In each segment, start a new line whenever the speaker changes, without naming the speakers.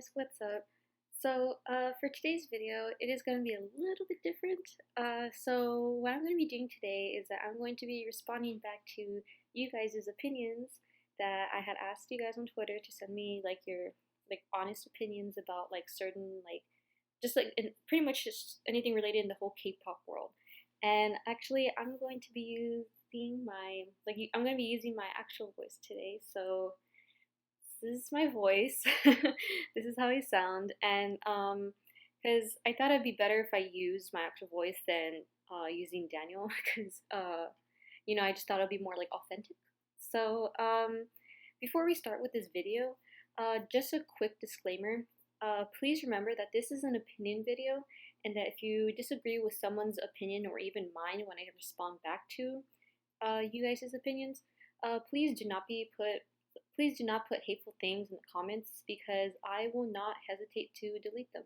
guys, what's up? For today's video, it is going to be a little bit different. What I'm going to be doing today is that I'm going to be responding back to you guys' opinions that I had asked you guys on Twitter to send me like your honest opinions about like certain pretty much just anything related in the whole K-pop world. And actually, I'm going to be using I'm going to be using my actual voice today. So this is my voice. This is how I sound, and because I thought it'd be better if I used my actual voice than using Daniel, because I just thought it'd be more like authentic. So before we start with this video, just a quick disclaimer. Please remember that this is an opinion video, and that if you disagree with someone's opinion or even mine when I respond back to you guys' opinions, please do not put hateful things in the comments because I will not hesitate to delete them.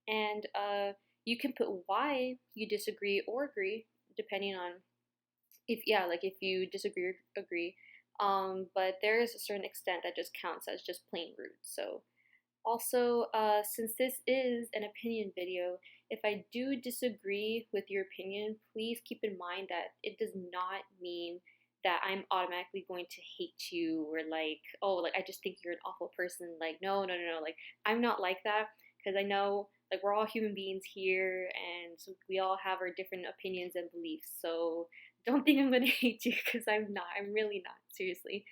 And you can put why you disagree or agree, depending on if you disagree or agree. But there is a certain extent that just counts as just plain rude. So also, since this is an opinion video, if I do disagree with your opinion, please keep in mind that it does not mean that I'm automatically going to hate you or I just think you're an awful person. Like, no, no, no, no. Like, I'm not like that because I know we're all human beings here and so we all have our different opinions and beliefs. So don't think I'm gonna hate you because I'm not. I'm really not. Seriously.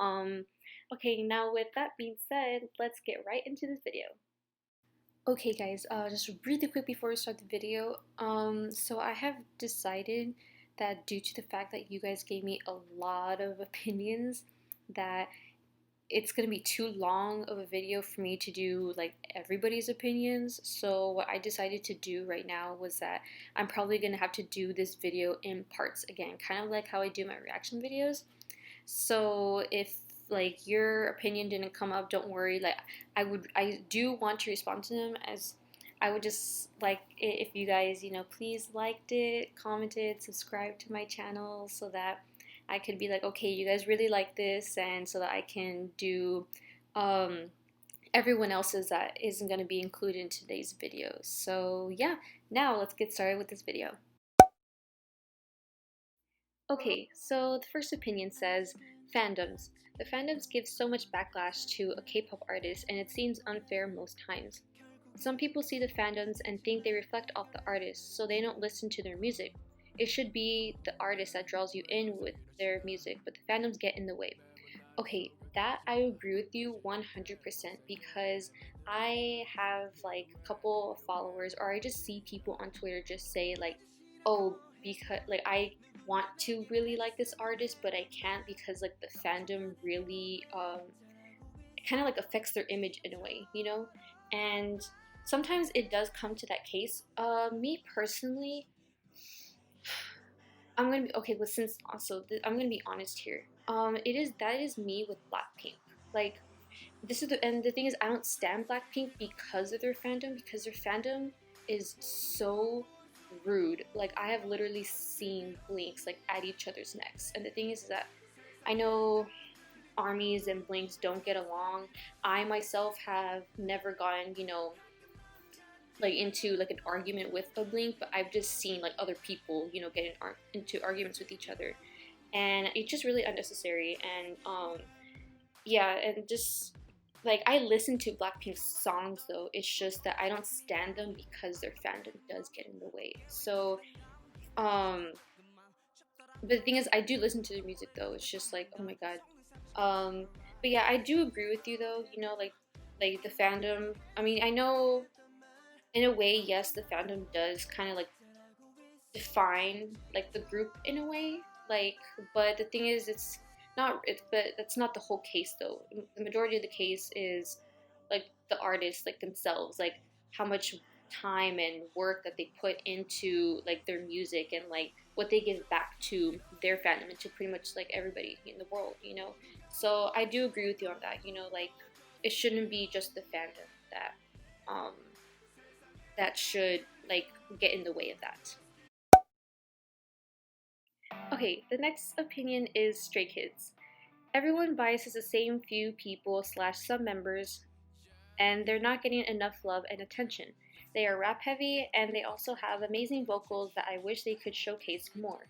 Okay, now with that being said, let's get right into this video. Okay guys, just really quick before we start the video, so I have decided that due to the fact that you guys gave me a lot of opinions, that it's gonna be too long of a video for me to do like everybody's opinions. So what I decided to do right now was that I'm probably gonna have to do this video in parts again, kind of like how I do my reaction videos. So if your opinion didn't come up, don't worry. I do want to respond to them, as I would just like it if you guys, please liked it, commented, subscribed to my channel so that I could be like, okay, you guys really like this, and so that I can do everyone else's that isn't going to be included in today's video. So yeah, now let's get started with this video. Okay, so the first opinion says, fandoms. The fandoms give so much backlash to a K-pop artist and it seems unfair most times. Some people see the fandoms and think they reflect off the artist, so they don't listen to their music. It should be the artist that draws you in with their music, but the fandoms get in the way. Okay, that I agree with you 100% because I have like a couple of followers, or I just see people on Twitter just say like, oh, because I want to really like this artist, but I can't because like the fandom really kind of like affects their image in a way, and sometimes it does come to that case. Me personally, I'm gonna be okay. But since also I'm gonna be honest here. That is me with Blackpink. Like, and the thing is, I don't stand Blackpink because of their fandom, because their fandom is so rude. Like, I have literally seen blinks like at each other's necks, and the thing is that I know armies and blinks don't get along. I myself have never gotten into like an argument with a blink, but I've just seen like other people get into arguments with each other, and it's just really unnecessary. And yeah, and just like I listen to Blackpink's songs though, it's just that I don't stand them because their fandom does get in the way. So but the thing is, I do listen to their music though. It's just like, oh my god. But yeah, I do agree with you though. Like the fandom. I mean, I know in a way, yes, the fandom does kind of like define like the group in a way. But the thing is, but that's not the whole case though. The majority of the case is like the artists, like themselves, like how much time and work that they put into like their music and like what they give back to their fandom and to pretty much like everybody in the world. So I do agree with you on that. Like it shouldn't be just the fandom that should like get in the way of that. Okay, the next opinion is Stray Kids. Everyone biases the same few people / some members and they're not getting enough love and attention. They are rap heavy and they also have amazing vocals that I wish they could showcase more.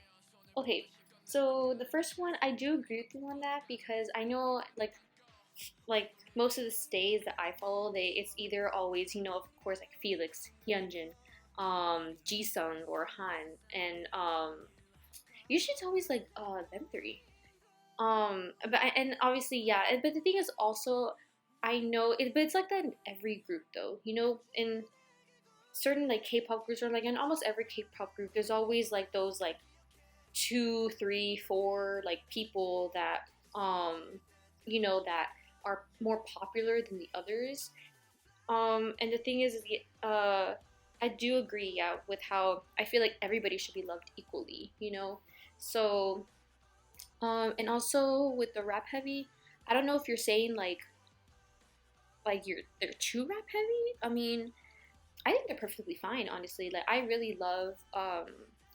Okay, so the first one, I do agree with you on that because I know like most of the stays that I follow, they it's either always, of course, like Felix, Hyunjin, Jisung or Han, and usually it's always like them three. And obviously, yeah. But the thing is also, I know it, but it's like that in every group, though. In certain like K-pop groups or like in almost every K-pop group, there's always like those like two, three, four like people that that are more popular than the others. And the thing is I do agree, yeah, with how I feel like everybody should be loved equally. So and also with the rap heavy, I don't know if you're saying like they're too rap heavy. I mean, I think they're perfectly fine, honestly. Like I really love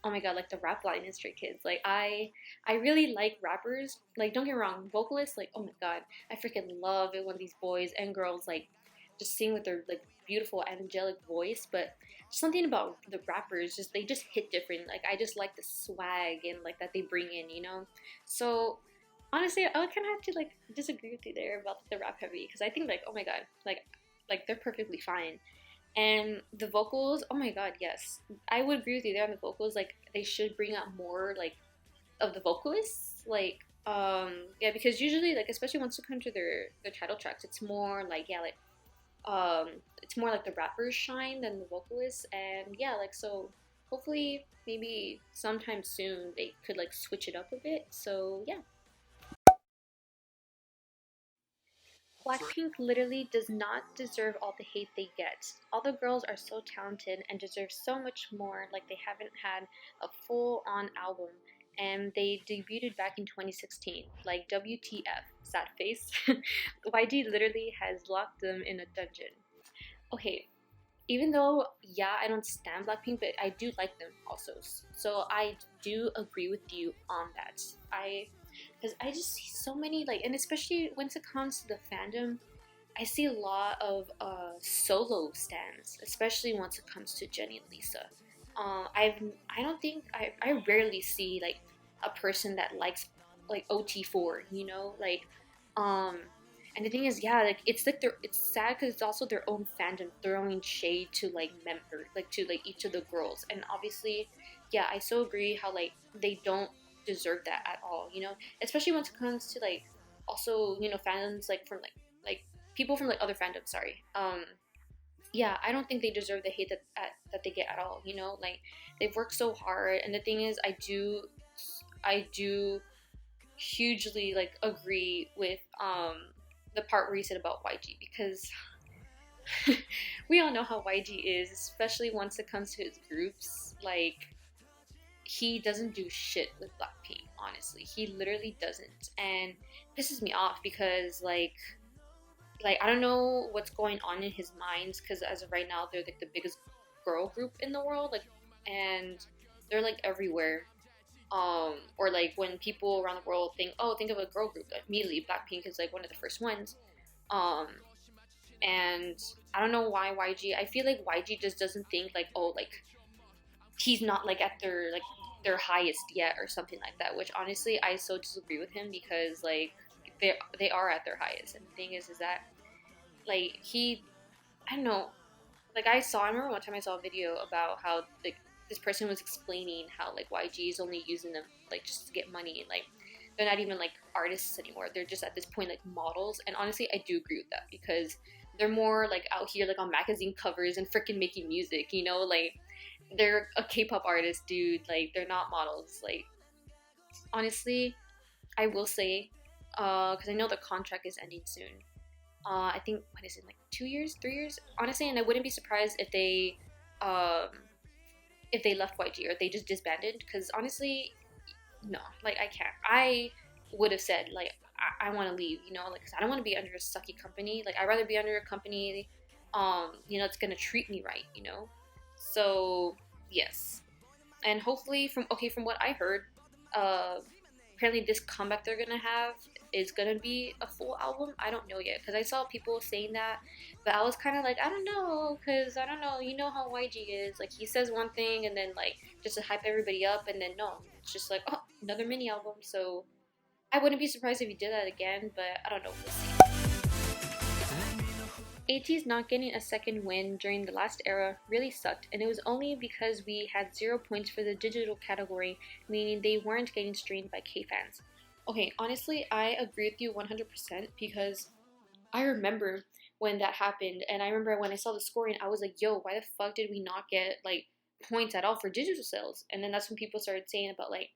oh my god, like the rap line in Stray Kids. Like I really like rappers. Like don't get me wrong, vocalists, like oh my god, I freaking love it when these boys and girls like just sing with their like beautiful angelic voice, but something about the rappers just they just hit different. Like I just like the swag and like that they bring in. So honestly, I would kind of have to like disagree with you there about the rap heavy because I think like oh my god, like they're perfectly fine. And the vocals, oh my god, yes. I would agree with you there on the vocals. Like they should bring out more like of the vocalists. Like yeah, because usually like especially once it comes to their title tracks, it's more like yeah, like it's more like the rappers shine than the vocalists. And yeah, like so hopefully maybe sometime soon they could like switch it up a bit. So yeah. Blackpink literally does not deserve all the hate they get. All the girls are so talented and deserve so much more, like they haven't had a full on album. And they debuted back in 2016. Like, WTF, sad face. YG literally has locked them in a dungeon. Okay, even though, yeah, I don't stand Blackpink, but I do like them also. So I do agree with you on that. Because I just see so many, like, and especially when it comes to the fandom, I see a lot of solo stands, especially once it comes to Jennie and Lisa. I don't think I rarely see like a person that likes like OT4, um, and the thing is, yeah, like it's sad because it's also their own fandom throwing shade to like like to like each of the girls, and obviously, yeah, I so agree how like they don't deserve that at all, especially when it comes to like also fandoms like from like people from like other fandoms. Sorry, yeah, I don't think they deserve the hate that they get at all. Like they've worked so hard, and the thing is, I do hugely like agree with the part where you said about YG because we all know how YG is, especially once it comes to his groups. Like he doesn't do shit with Blackpink, honestly. He literally doesn't, and pisses me off because like I don't know what's going on in his mind because as of right now they're like the biggest girl group in the world, like, and they're like everywhere. Or like when people around the world think of a girl group, like, immediately Blackpink is like one of the first ones. Um, and I don't know why YG. I feel like YG just doesn't think like oh like he's not like at their highest yet or something like that. Which honestly I so disagree with him because like they are at their highest. And the thing is that like I don't know, like I remember one time I saw a video about how like this person was explaining how like YG is only using them like just to get money, and like they're not even like artists anymore. They're just at this point like models. And honestly, I do agree with that because they're more like out here like on magazine covers and freaking making music. Like they're a K-pop artist, dude. Like they're not models. Like honestly, I will say, because I know the contract is ending soon. I think what is it, like 2 years, 3 years? Honestly, and I wouldn't be surprised um, if they left YG or they just disbanded. Because honestly, no, like I can't. I would have said like I want to leave. Like 'cause I don't want to be under a sucky company. Like I'd rather be under a company, it's gonna treat me right. So yes, and hopefully from what I heard, uh, apparently this comeback they're gonna have is gonna be a full album. I don't know yet because I saw people saying that, but I was kind of like, I don't know, because I don't know. You know how YG is. Like he says one thing and then like just to hype everybody up, and then no, it's just like, oh, another mini album. So I wouldn't be surprised if he did that again, but I don't know. We'll see. eighties not getting a second win during the last era really sucked, and it was only because we had 0 points for the digital category, meaning they weren't getting streamed by K fans. Okay, honestly, I agree with you 100% because I remember when that happened, and I remember when I saw the scoring, I was like, yo, why the fuck did we not get like points at all for digital sales? And then that's when people started saying about like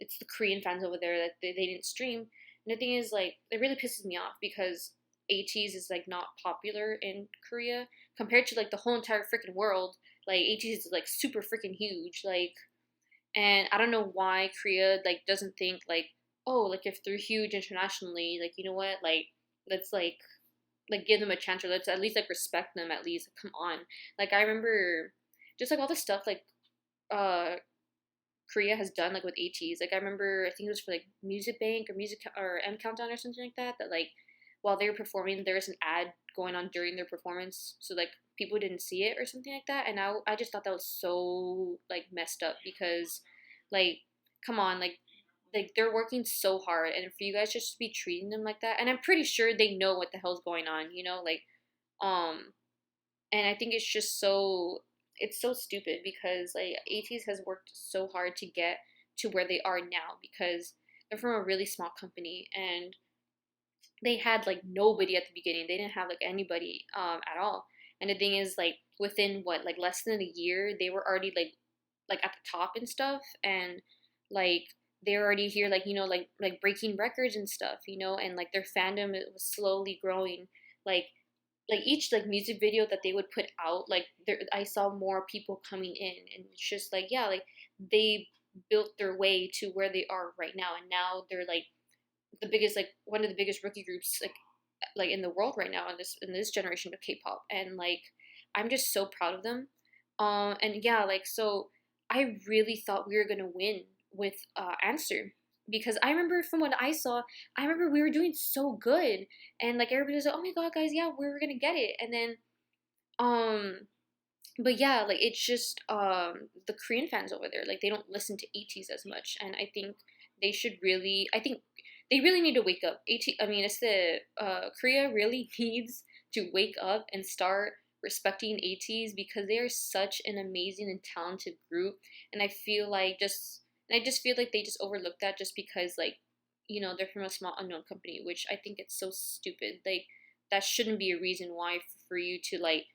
it's the Korean fans over there that they didn't stream. And the thing is, like, it really pisses me off because eighties is like not popular in Korea compared to like the whole entire freaking world. Like eighties is like super freaking huge. Like, and I don't know why Korea like doesn't think like, oh, like if they're huge internationally, like you know what, let's like give them a chance, or let's at least like respect them at least. Come on. Like I remember just like all the stuff like uh Korea has done like with eighties. Like I remember I think it was for like Music Bank or Music or M Countdown or something like that, that like while they were performing there was an ad going on during their performance, so like people didn't see it or something like that. And I just thought that was so like messed up because like come on, like they're working so hard, and for you guys just to be treating them like that, and I'm pretty sure they know what the hell's going on, you know, like um and I think it's just so it's so stupid because like ATEEZ has worked so hard to get to where they are now because they're from a really small company, and they had like nobody at the beginning. They didn't have like anybody at all. And the thing is like within what like less than a year they were already like at the top and stuff, and like they're already here like you know like breaking records and stuff, you know, and like their fandom it was slowly growing. like like each like music video that they would put out, like there I saw more people coming in, and it's just like yeah, like they built their way to where they are right now, and now they're like the biggest like one of the biggest rookie groups like in the world right now in this generation of K-pop, and like I'm just so proud of them. And yeah, like so I really thought we were gonna win with Answer because I remember from what I saw, I remember we were doing so good, and like everybody was like, oh my god, guys, yeah, we were gonna get it, and then um but yeah, like it's just the Korean fans over there, like they don't listen to ATEEZ as much, and I think they should really, I think they really need to wake up. I mean, it's the Korea really needs to wake up and start respecting ATEEZ because they are such an amazing and talented group, and I just feel like they just overlook that just because like you know they're from a small unknown company, which I think it's so stupid. Like that shouldn't be a reason why for you to like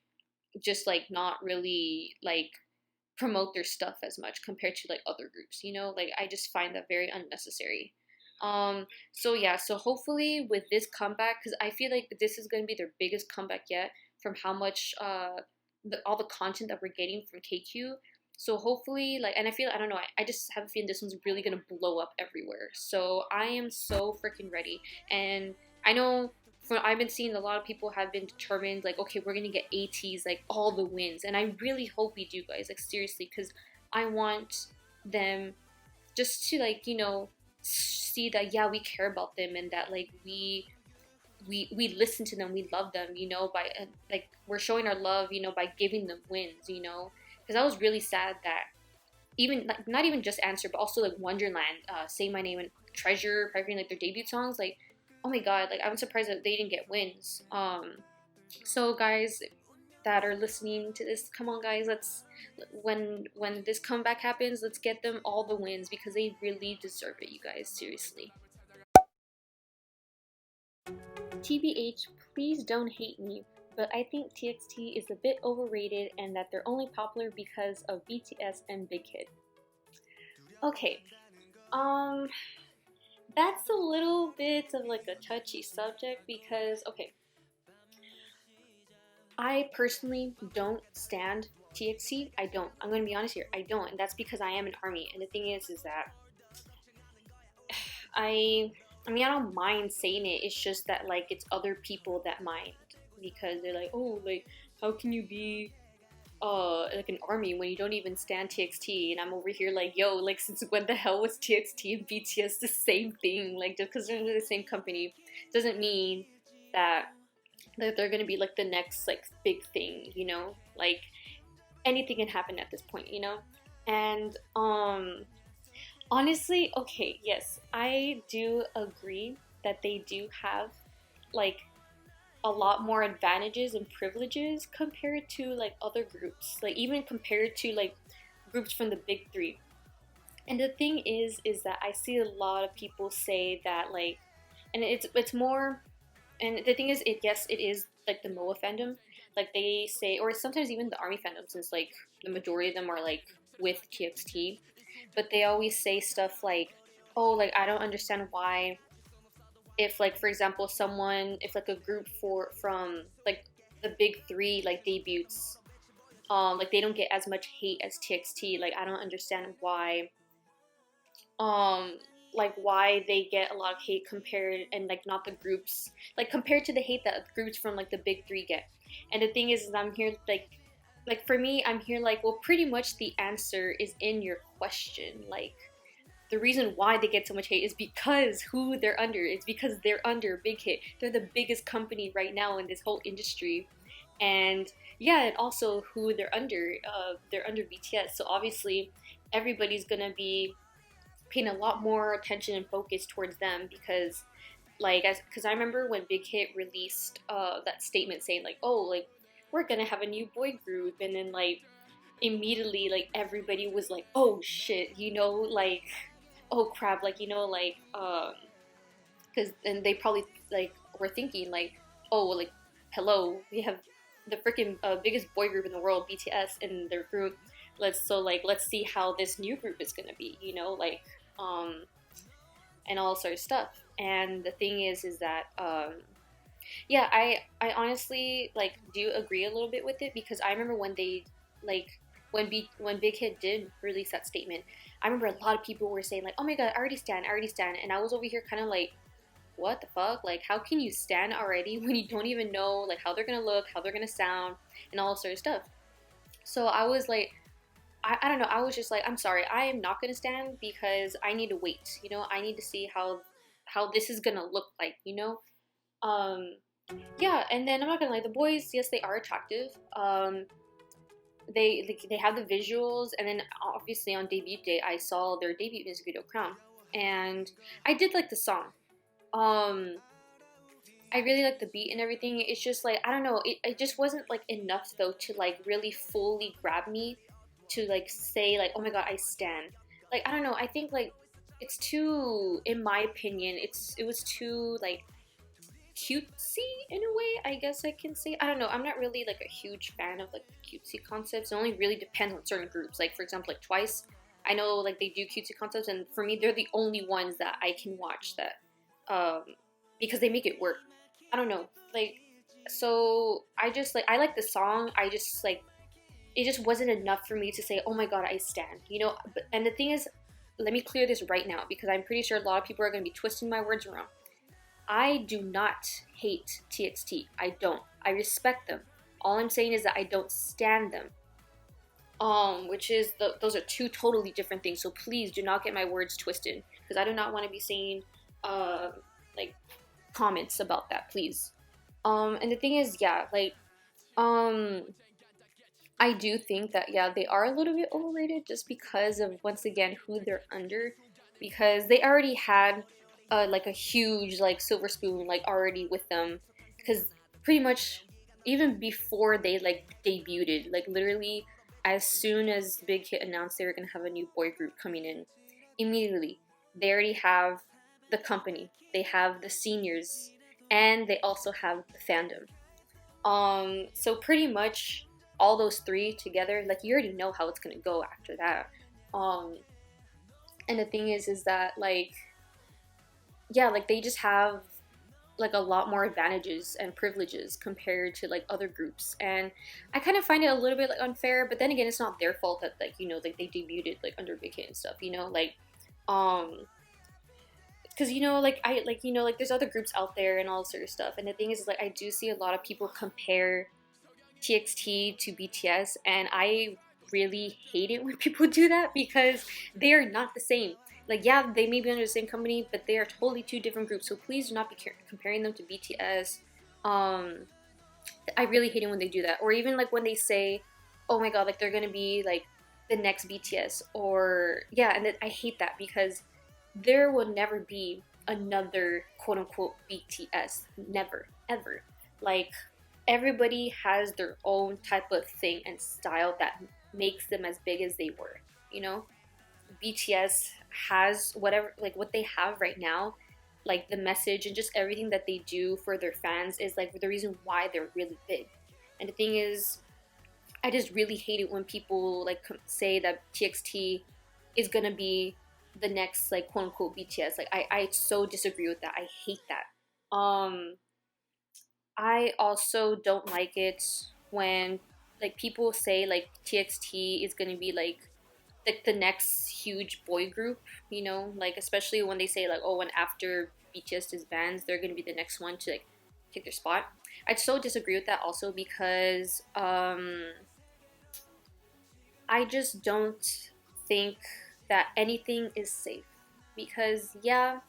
just like not really like promote their stuff as much compared to like other groups, you know, like I just find that very unnecessary. So yeah, so hopefully with this comeback, because I feel like this is going to be their biggest comeback yet from how much all the content that we're getting from KQ. So hopefully like, and I feel, I don't know, I just have a feeling this one's really gonna blow up everywhere, so I am so freaking ready. And I know from I've been seeing a lot of people have been determined like okay, we're gonna get ATEEZ like all the wins, and I really hope we do, guys, like seriously, because I want them just to like you know see that yeah we care about them, and that like we listen to them, we love them, you know, by like we're showing our love, you know, by giving them wins, you know, because I was really sad that even like not even just Answer but also like Wonderland, Say My Name and Treasure, probably like their debut songs, like oh my god, like I'm surprised that they didn't get wins. So guys that are listening to this, come on guys, let's when this comeback happens, let's get them all the wins because they really deserve it, you guys, seriously. TBH, please don't hate me, but I think TXT is a bit overrated and that they're only popular because of BTS and Big Hit. Okay, um, that's a little bit of like a touchy subject because, okay, I personally don't stand TXT. I don't. I'm gonna be honest here. I don't, and that's because I am an ARMY. And the thing is that I mean, I don't mind saying it. It's just that like it's other people that mind because they're like, oh, like how can you be like an army when you don't even stand TXT, and I'm over here like, yo, like since when the hell was TXT and BTS the same thing? Like just because they're under the same company doesn't mean that they're gonna be like the next like big thing, you know? Like anything can happen at this point, you know? And honestly, okay, yes, I do agree that they do have like a lot more advantages and privileges compared to like other groups, like even compared to like groups from the big three. And the thing is that I see a lot of people say that like, and it's more, and the thing is, it yes, it is like the MOA fandom, like they say, or sometimes even the army fandom, since like the majority of them are like with TXT, but they always say stuff like, oh, like I don't understand why, if like for example someone, if like a group for from like the big three like debuts, like they don't get as much hate as TXT. Like I don't understand why, um like why they get a lot of hate compared, and like not the groups, like compared to the hate that groups from like the big three get. And the thing is I'm here like for me, I'm here like, well, pretty much the answer is in your question. Like the reason why they get so much hate is because who they're under. It's because they're under Big Hit. They're the biggest company right now in this whole industry. And yeah, and also who they're under. They're under BTS. So obviously everybody's gonna be paying a lot more attention and focus towards them, because like because I remember when Big Hit released that statement saying like, oh, like we're gonna have a new boy group, and then like immediately like everybody was like, oh shit, you know, like oh crap, like you know, like because and they probably like were thinking like, oh, like hello, we have the freaking biggest boy group in the world, BTS, in their group. Let's see how this new group is gonna be, you know, like um and all sort of stuff. And the thing is that yeah, I honestly like do agree a little bit with it, because I remember when they like when Big Hit did release that statement, I remember a lot of people were saying like, "Oh my god, I already stand," and I was over here kind of like, "What the fuck? Like, how can you stand already when you don't even know like how they're gonna look, how they're gonna sound, and all sort of stuff?" So I was like, I don't know. I was just like, I'm sorry, I am not gonna stand because I need to wait. You know, I need to see how this is gonna look like. You know, um, yeah. And then I'm not gonna lie, the boys, yes, they are attractive. They have the visuals, and then obviously on debut day, I saw their debut music video, Crown, and I did like the song. Um, I really like the beat and everything. It's just like, I don't know, it just wasn't like enough though to like really fully grab me to like say like, oh my god, I stand. Like I don't know, I think like it's too, in my opinion, it was too like cutesy in a way, I guess I can say. I don't know, I'm not really like a huge fan of like cutesy concepts. It only really depends on certain groups. Like for example, like Twice, I know like they do cutesy concepts, and for me they're the only ones that I can watch that um because they make it work. I don't know. Like, so I just like, I like the song. I just like, it just wasn't enough for me to say, oh my god, I stand. You know, but, and the thing is, let me clear this right now, because I'm pretty sure a lot of people are going to be twisting my words around. I do not hate TXT. I don't. I respect them. All I'm saying is that I don't stand them. Which is those are two totally different things. So please do not get my words twisted, because I do not want to be saying, like comments about that, please. And the thing is, yeah, like, um, I do think that, yeah, they are a little bit overrated just because of, once again, who they're under, because they already had, like, a huge, like, silver spoon, like, already with them, because pretty much, even before they, like, debuted, like, literally, as soon as Big Hit announced they were gonna have a new boy group coming in, immediately, they already have the company, they have the seniors, and they also have the fandom. So pretty much all those three together, like you already know how it's gonna go after that. Um, and the thing is that like, yeah, like they just have like a lot more advantages and privileges compared to like other groups, and I kind of find it a little bit like unfair. But then again, it's not their fault that like, you know, like they debuted like under Big Hit and stuff. You know, like um because you know like I like, you know, like there's other groups out there and all sort of stuff. And the thing is like I do see a lot of people compare TXT to BTS, and I really hate it when people do that because they are not the same. Like, yeah, they may be under the same company, but they are totally two different groups. So please do not be comparing them to BTS. Um, I really hate it when they do that. Or even like when they say, "Oh my God, like they're gonna be like the next BTS," or yeah, and I hate that because there will never be another quote unquote BTS. Never, ever. Like everybody has their own type of thing and style that makes them as big as they were. You know, BTS has whatever, like what they have right now, like the message and just everything that they do for their fans is like the reason why they're really big. And the thing is, I just really hate it when people like say that TXT is gonna be the next like quote unquote BTS. Like I so disagree with that. I hate that. I also don't like it when like people say like TXT is gonna be like the next huge boy group, you know, like especially when they say like, oh, when after BTS disbands, they're gonna be the next one to like take their spot. I so disagree with that also because I just don't think that anything is safe because yeah,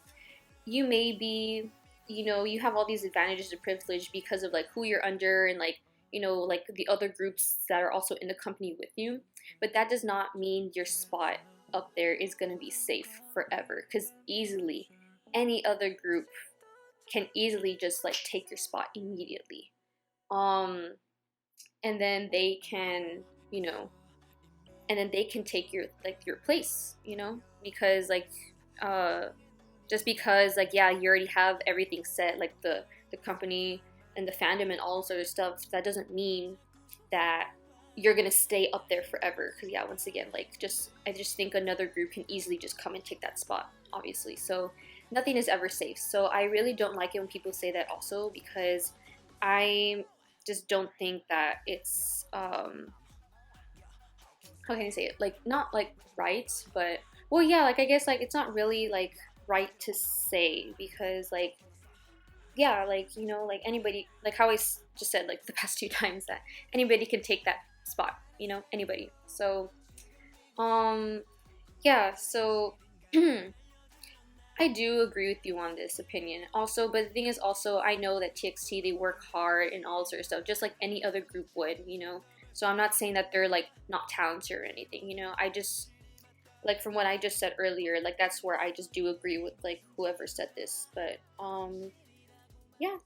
you may be, you know, you have all these advantages and privilege because of like who you're under and like, you know, like the other groups that are also in the company with you, but that does not mean your spot up there is going to be safe forever because easily any other group can easily just like take your spot immediately. um and then they can, you know, and then they can take your like your place, you know, because like uh just because like yeah, you already have everything set, like the company and the fandom and all this other stuff, that doesn't mean that you're gonna stay up there forever. Because yeah, once again, like just I just think another group can easily just come and take that spot, obviously. So nothing is ever safe. So I really don't like it when people say that also because I just don't think that it's how can I say it? Like not like right, but well yeah, like I guess like it's not really like right to say because like yeah, like you know, like anybody, like how just said like the past two times that anybody can take that spot, you know, anybody. So um yeah, so I do agree with you on this opinion. Also, but the thing is also I know that TXT they work hard and all sort of stuff, just like any other group would, you know. So I'm not saying that they're like not talented or anything, you know. I just like from what I just said earlier, like that's where I just do agree with like whoever said this. But yeah.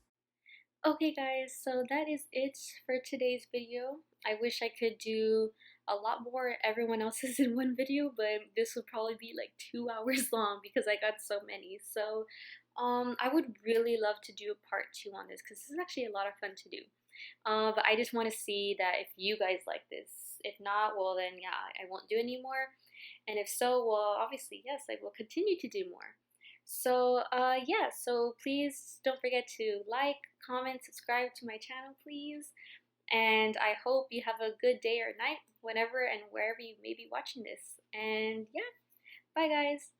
Okay guys, so that is it for today's video. I wish I could do a lot more everyone else's in one video, but this would probably be like 2 hours long because I got so many. So I would really love to do a part 2 on this because this is actually a lot of fun to do. But I just want to see that if you guys like this. If not, well then yeah, I won't do any more. And if so, well obviously yes, I will continue to do more. So yeah, so please don't forget to like, comment, subscribe to my channel please. And I hope you have a good day or night whenever and wherever you may be watching this. And yeah, bye guys.